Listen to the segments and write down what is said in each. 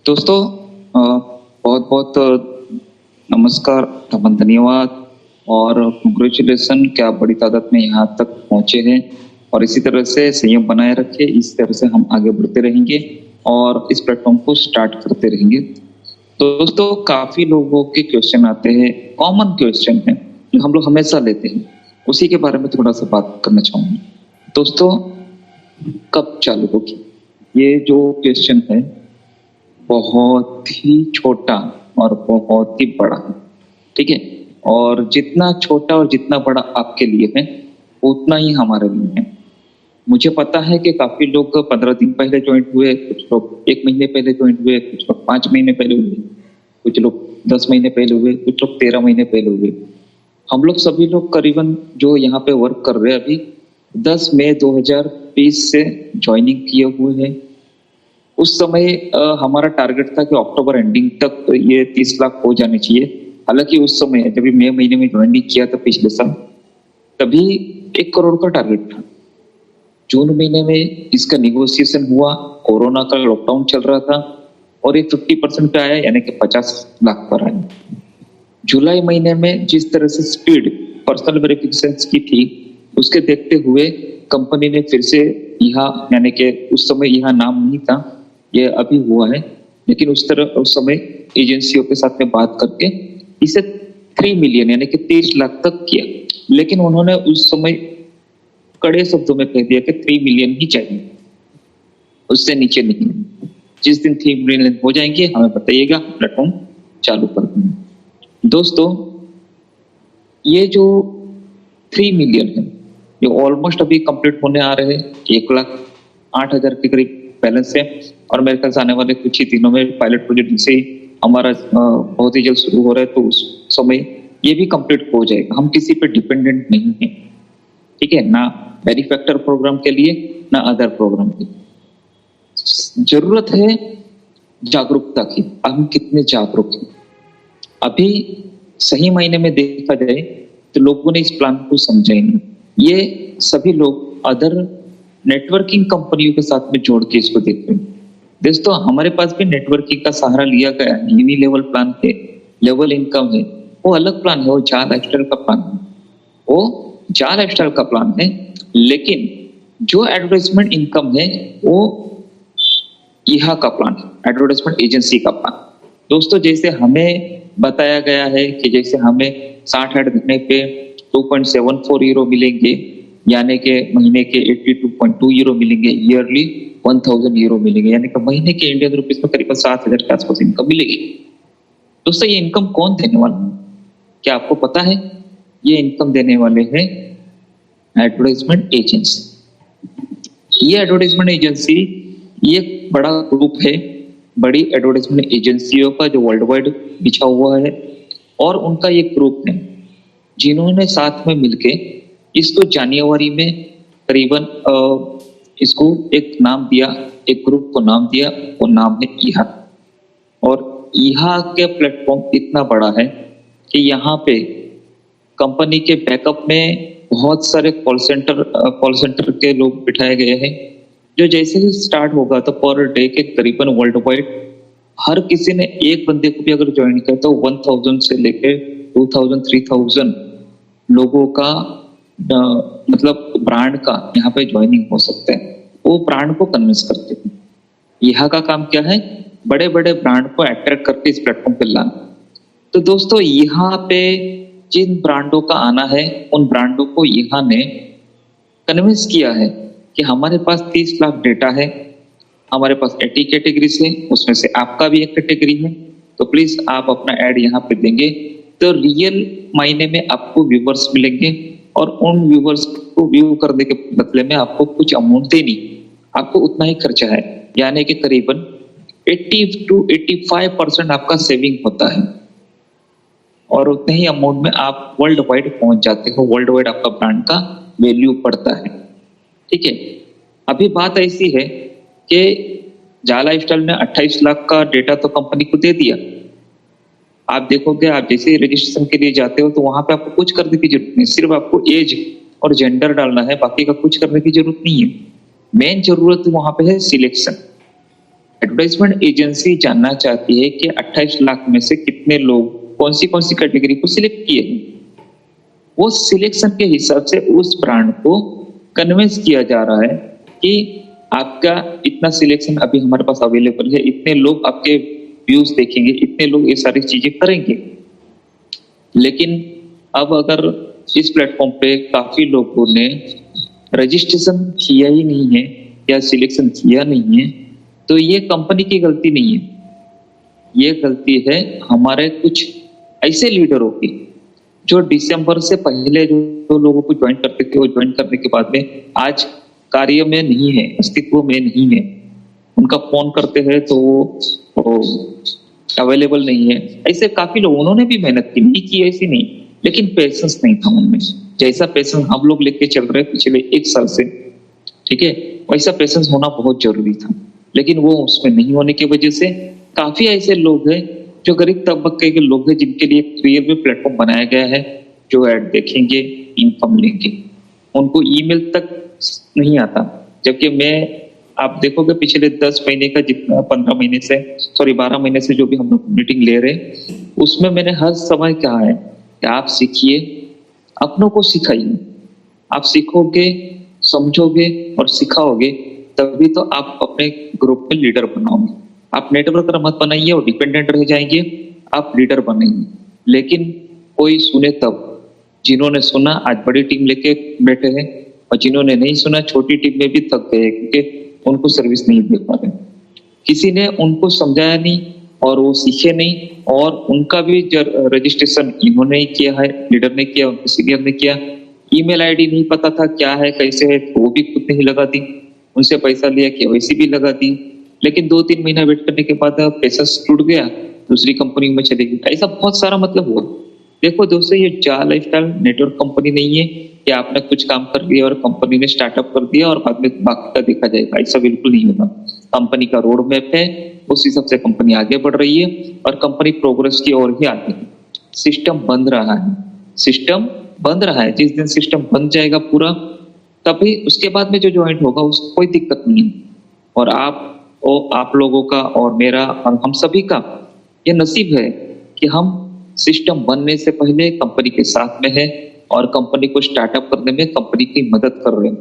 दोस्तों बहुत बहुत नमस्कार, धन्यवाद और कंग्रेचुलेसन कि आप बड़ी तादाद में यहाँ तक पहुँचे हैं और इसी तरह से संयम बनाए रखें। इस तरह से हम आगे बढ़ते रहेंगे और इस प्लेटफॉर्म को स्टार्ट करते रहेंगे। तो दोस्तों काफी लोगों के क्वेश्चन आते हैं, कॉमन क्वेश्चन है जो हम लोग हमेशा लेते हैं, उसी के बारे में थोड़ा सा बात करना चाहूंगा। दोस्तों कब चालू होगी, ये जो क्वेश्चन है बहुत ही छोटा और बहुत ही बड़ा है, ठीक है। और जितना छोटा और जितना बड़ा आपके लिए है उतना ही हमारे लिए है। मुझे पता है कि काफी लोग 15 दिन पहले ज्वाइन हुए, कुछ लोग 1 महीने पहले ज्वाइन हुए, कुछ लोग 5 महीने पहले हुए, कुछ लोग 10 महीने पहले हुए, कुछ लोग 13 महीने पहले हुए। हम लोग सभी लोग करीबन जो यहाँ पे वर्क कर रहे हैं अभी 10 मई 2020 से ज्वाइनिंग किए हुए हैं। उस समय हमारा टारगेट था कि अक्टूबर एंडिंग तक ये 30 लाख हो जाने चाहिए। हालांकि उस समय जब मई महीने में ज्वाइनिंग किया था पिछले साल, तभी 1 करोड़ का टारगेट था। जून महीने में इसका निगोशिएशन हुआ, कोरोना का लॉकडाउन चल रहा था और ये 50% पे आया, यानी कि 50 लाख पर आया। जुलाई महीने में जिस तरह से स्पीड पर्सनल वेरिफिकेशन की थी, उसके देखते हुए कंपनी ने फिर से यहाँ, यानी कि उस समय यहाँ नाम नहीं था, ये अभी हुआ है, लेकिन उस समय एजेंसियों के साथ में बात करके इसे 3 मिलियन यानी कि 30 लाख तक किया। लेकिन उन्होंने उस समय कड़े शब्दों में कह दिया कि 3 मिलियन ही चाहिए, उससे नीचे नहीं। जिस दिन 3 मिलियन हो जाएंगे हमें बताइएगा, प्लेटफॉर्म चालू कर देंगे। दोस्तों ये जो 3 मिलियन है, ये ऑलमोस्ट अभी कंप्लीट होने आ रहे हैं। 1,08,000 के करीब बैलेंस है और मेरे ख्याल से आने वाले कुछ ही दिनों में पायलट प्रोजेक्ट जिसे हमारा बहुत ही जल्द शुरू हो रहा है, तो उस समय ये भी कंप्लीट हो जाएगा। हम किसी पे डिपेंडेंट नहीं है, ठीक है, ना वेरीफैक्टर प्रोग्राम के लिए ना अदर प्रोग्राम के लिए। जरूरत है जागरूकता की। हम कितने जागरूक हैं? अभी सही मायने में देखा जाए तो लोगों ने इस प्लान को समझा ही नहीं। ये सभी लोग अदर नेटवर्किंग कंपनियों के साथ में जोड़ के इसको देखते हैं। दोस्तों हमारे पास भी नेटवर्किंग का सहारा लिया गया है, यूनी लेवल प्लान है, लेवल इनकम है, वो अलग प्लान है, वो जा लाइफस्टाइल का प्लान है, वो जा लाइफस्टाइल का प्लान है। लेकिन जो एडवर्टाइजमेंट इनकम है वो यहाँ का प्लान है, एडवर्टाइजमेंट एजेंसी का प्लान। दोस्तों जैसे हमें बताया गया है कि जैसे हमें 60 ऐड देने पे 2.74 यूरो मिलेंगे, यानी कि महीने के 82.2 यूरो मिलेंगे, ईयरली 1000 यूरो मिलेंगे, यानी कि महीने के इंडियन रुपीस में करीब 7,000 के आसपास इनकम मिलेगी। दोस्तों ये इनकम कौन देने वाला है, क्या आपको पता है? ये इनकम देने वाले हैं एडवर्टाइजमेंट एजेंसी। ये एडवर्टाइजमेंट एजेंसी ये बड़ा ग्रुप है, बड़ी एडवर्टाइजमेंट एजेंसियों का जो वर्ल्ड वाइड बिछा हुआ है, और उनका ये ग्रुप है जिन्होंने साथ में मिलके इसको जनवरी में करीबन इसको एक नाम दिया, एक ग्रुप को नाम दिया, वो नाम है ईहा। और ईहा के प्लेटफॉर्म इतना बड़ा है कि यहाँ पे कंपनी के बैकअप में बहुत सारे कॉल सेंटर के लोग बिठाए गए हैं, जो जैसे ही स्टार्ट होगा तो पर डे के करीबन वर्ल्ड वाइड हर किसी ने एक बंदे को भी अगर ज्वाइन किया तो 1000 से लेके 2000 3000 लोगों का मतलब ब्रांड का यहाँ पे ज्वाइनिंग हो सकता है। वो ब्रांड को कन्विंस करते हैं। यहाँ का काम क्या है? बड़े बड़े ब्रांड को अट्रैक्ट करके इस प्लेटफॉर्म पे लाना। तो दोस्तों यहाँ पे जिन ब्रांडों का आना है उन ब्रांडों को यहाँ ने कन्विंस किया है कि हमारे पास 30 लाख डेटा है, हमारे पास 80 कैटेगरीज है, उसमें से आपका भी एक कैटेगरी है, तो प्लीज आप अपना ऐड यहाँ पे देंगे तो रियल मायने में आपको व्यूवर्स मिलेंगे और उन व्यूवर्स को व्यू करने के बदले में आपको कुछ अमाउंट देनी, आपको उतना ही खर्चा है, यानी कि करीबन 80 to 85% आपका सेविंग होता है और उतने ही अमाउंट में आप वर्ल्ड वाइड पहुंच जाते हो। वर्ल्ड वाइड आपका ब्रांड का वैल्यू बढ़ता है, ठीक है। अभी बात ऐसी है कि जा लाइफस्टाइल ने 28 लाख का डेटा तो कंपनी को दे दिया। आप देखोगे, आप जैसे रजिस्ट्रेशन के लिए जाते हो तो वहां पे आपको कुछ करने की जरूरत नहीं, सिर्फ आपको एज और जेंडर डालना है, बाकी का कुछ करने की जरूरत नहीं है। मेन जरूरत वहां पे है सिलेक्शन। एडवर्टाइजमेंट एजेंसी जानना चाहती है कि 28 लाख में से कितने लोग कौन सी कैटेगरी को सिलेक्ट किए हैं। वो सिलेक्शन के हिसाब से उस ब्रांड को कन्विंस किया जा रहा है कि आपका इतना सिलेक्शन अभी हमारे पास अवेलेबल है, इतने लोग आपके व्यूज देखेंगे, इतने लोग ये सारी चीजें करेंगे। लेकिन अब अगर इस प्लेटफॉर्म पे काफी लोगों ने रजिस्ट्रेशन किया ही नहीं है या सिलेक्शन किया नहीं है, तो ये कंपनी की गलती नहीं है, ये गलती है हमारे कुछ ऐसे लीडरों की जो दिसंबर से पहले जो लोगों को ज्वाइन करते थे, वो ज्वाइन करने के बाद में आज कार्य में नहीं है, अस्तित्व में नहीं है। उनका फोन करते हैं तो वो अवेलेबल नहीं है। ऐसे काफी लोग, उन्होंने भी मेहनत की, नहीं की ऐसी नहीं, लेकिन पेशेंस नहीं था उनमें। जैसा पेशेंस हम लोग लेके चल रहे पिछले 1 साल से, ठीक है, वैसा पेशेंस होना बहुत जरूरी था, लेकिन वो उसमें नहीं होने की वजह से काफी ऐसे लोग हैं जो गरीब तबके के लोग हैं, जिनके लिए फ्री में प्लेटफॉर्म बनाया गया है, जो ऐड देखेंगे, इनकम लेंगे, उनको ईमेल तक नहीं आता। जबकि मैं, आप देखोगे पिछले 10 महीने का जितना 15 महीने से, सॉरी 12 महीने से जो भी हम लोग मीटिंग ले रहे हैं, उसमें मैंने हर समय कहा है कि आप सीखिए, अपनों को सिखाइए। आप सीखोगे, समझोगे और सिखाओगे, तभी तो आप अपने ग्रुप में लीडर बनाओगे। आप नेटवर्कर मत बनाइए और डिपेंडेंट रह जाएंगे, आप लीडर बनाइए। लेकिन कोई सुने तब, जिन्होंने सुना आज बड़ी टीम लेके बैठे हैं, और जिन्होंने नहीं सुना छोटी टीम में भी थक गए क्योंकि उनको सर्विस नहीं दे पा रहे। किसी ने उनको समझाया नहीं और वो सीखे नहीं, और उनका भी रजिस्ट्रेशन इन्होंने ही किया है, लीडर ने किया, उनके सीनियर ने किया। ईमेल आईडी नहीं पता था क्या है कैसे है, तो वो भी खुद ने ही लगा दी, उनसे पैसा लिया, केवाईसी भी लगा दी। लेकिन 2-3 महीना वेट करने के बाद पैसा टूट गया, दूसरी कंपनी में चले गए। ऐसा बहुत सारा मतलब हुआ। देखो दोस्तों, ये जा लाइफस्टाइल नेटवर्क कंपनी नहीं है कि आपने कुछ काम कर लिया और कंपनी ने स्टार्टअप कर दिया और बाद में बाकी का देखा जाएगा। ऐसा बिल्कुल नहीं होगा। कंपनी का रोड मैप है, उस हिसाब से कंपनी आगे बढ़ रही है और कंपनी प्रोग्रेस की ओर ही आगे है। सिस्टम बन रहा है, सिस्टम बन रहा है। जिस दिन सिस्टम बन जाएगा पूरा, तभी उसके बाद में जो ज्वाइंट होगा उसको कोई दिक्कत नहीं है। और आप लोगों का और मेरा और हम सभी का ये नसीब है कि हम सिस्टम बनने से पहले कंपनी के साथ में है और कंपनी को स्टार्टअप करने में कंपनी की मदद कर रहे हैं।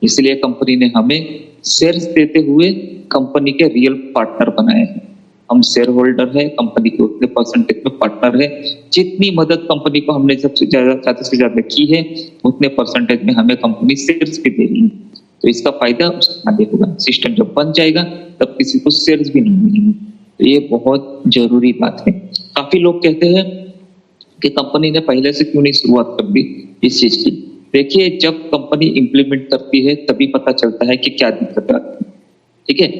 इसलिए कंपनी ने हमें शेयर्स देते हुए कंपनी के रियल पार्टनर बनाए हैं। हम शेयर होल्डर है, कंपनी के उतने परसेंटेज में पार्टनर है। जितनी मदद कंपनी को हमने सबसे ज्यादा से ज्यादा की है, उतने परसेंटेज में हमें कंपनी शेयर्स भी दे रही है। तो इसका फायदा आगे होगा। सिस्टम जब बन जाएगा तब किसी को शेयर्स भी नहीं मिलेंगे। तो ये बहुत जरूरी बात है। काफी लोग कहते हैं कि कंपनी ने पहले से क्यों नहीं शुरुआत कर दी इस चीज की। देखिए, जब कंपनी इंप्लीमेंट करती है तभी पता चलता है कि क्या दिक्कत आती है। ठीक है,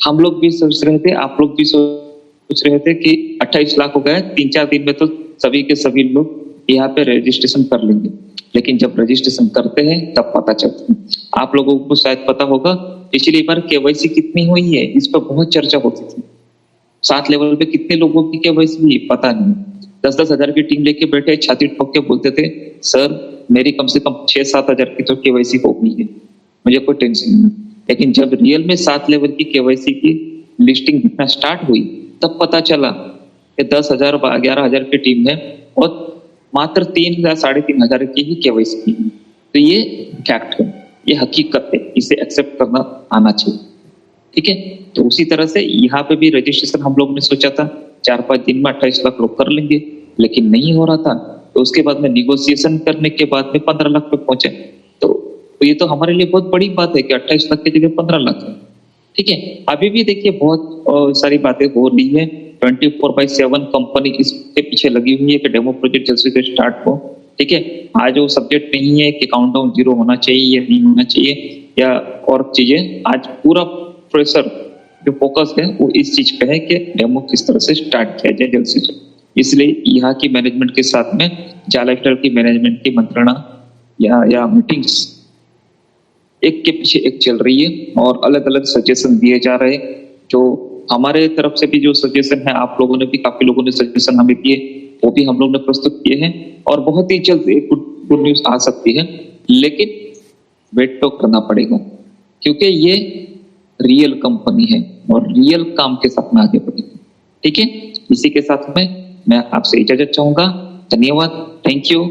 हम लोग भी सोच रहे थे, आप लोग भी सोच रहे थे कि 28 लाख हो गए, 3-4 दिन में तो सभी के सभी लोग यहाँ पे रजिस्ट्रेशन कर लेंगे। लेकिन जब रजिस्ट्रेशन करते हैं तब पता चलता है। आप लोगों को शायद पता होगा, पिछली बार केवाईसी कितनी हुई है, इस पर बहुत चर्चा होती थी। 7 लेवल पे कितने लोगों की केवाईसी हुई पता नहीं। 10-10 हजार की टीम लेके बैठे, छाती ठोक के बोलते थे, सर मेरी कम से कम 6-7 हजार की तो केवाईसी हो गई है, मुझे कोई टेंशन नहीं। लेकिन जब रियल में 7 लेवल की केवाईसी की लिस्टिंग दिखना स्टार्ट हुई, तब पता चला कि 10,000 11,000 की टीम है और मात्र 3 या 3.5 हजार की ही केवाईसी की है। तो ये फैक्ट है, ये हकीकत है, इसे एक्सेप्ट करना आना चाहिए। ठीक है, तो उसी तरह से यहाँ पे भी रजिस्ट्रेशन हम लोग ने सोचा था 4-5 दिन में 28 लाख लोग कर लेंगे, लेकिन नहीं हो रहा था। तो उसके बाद में निगोशिएशन करने के बाद में 15 लाख पे पहुंचे। तो ये तो हमारे लिए बहुत बड़ी बात है कि 28 लाख की जगह 15 लाख है। ठीक है, अभी भी देखिए बहुत सारी बातें हो रही है। 24/7 कंपनी इसके पीछे लगी हुई है कि डेमो प्रोजेक्ट जल्द से स्टार्ट हो। ठीक है, आज वो सब्जेक्ट नहीं है कि काउंटडाउन 0 होना चाहिए या नहीं होना चाहिए या और चीजें। आज पूरा प्रेशर जो फोकस है वो इस चीज पे है कि डेमो किस तरह से स्टार्ट किया जाए जल्द से जल्द। इसलिए यहाँ की मैनेजमेंट के साथ में जा लाइफस्टाइल की मैनेजमेंट की मंत्रणा या मीटिंग्स एक के पीछे एक चल रही है और अलग अलग सजेशन दिए जा रहे हैं। जो हमारे तरफ से भी जो सजेशन है, आप लोगों ने भी, काफी लोगों ने सजेशन हमें दिए, वो भी हम लोग ने प्रस्तुत किए हैं और बहुत ही जल्द एक गुड न्यूज आ सकती है। लेकिन वेट तो करना पड़ेगा क्योंकि ये रियल कंपनी है, और रियल काम के साथ में आगे बढ़े। ठीक है, इसी के साथ में मैं आपसे इजाजत चाहूंगा। धन्यवाद, थैंक यू।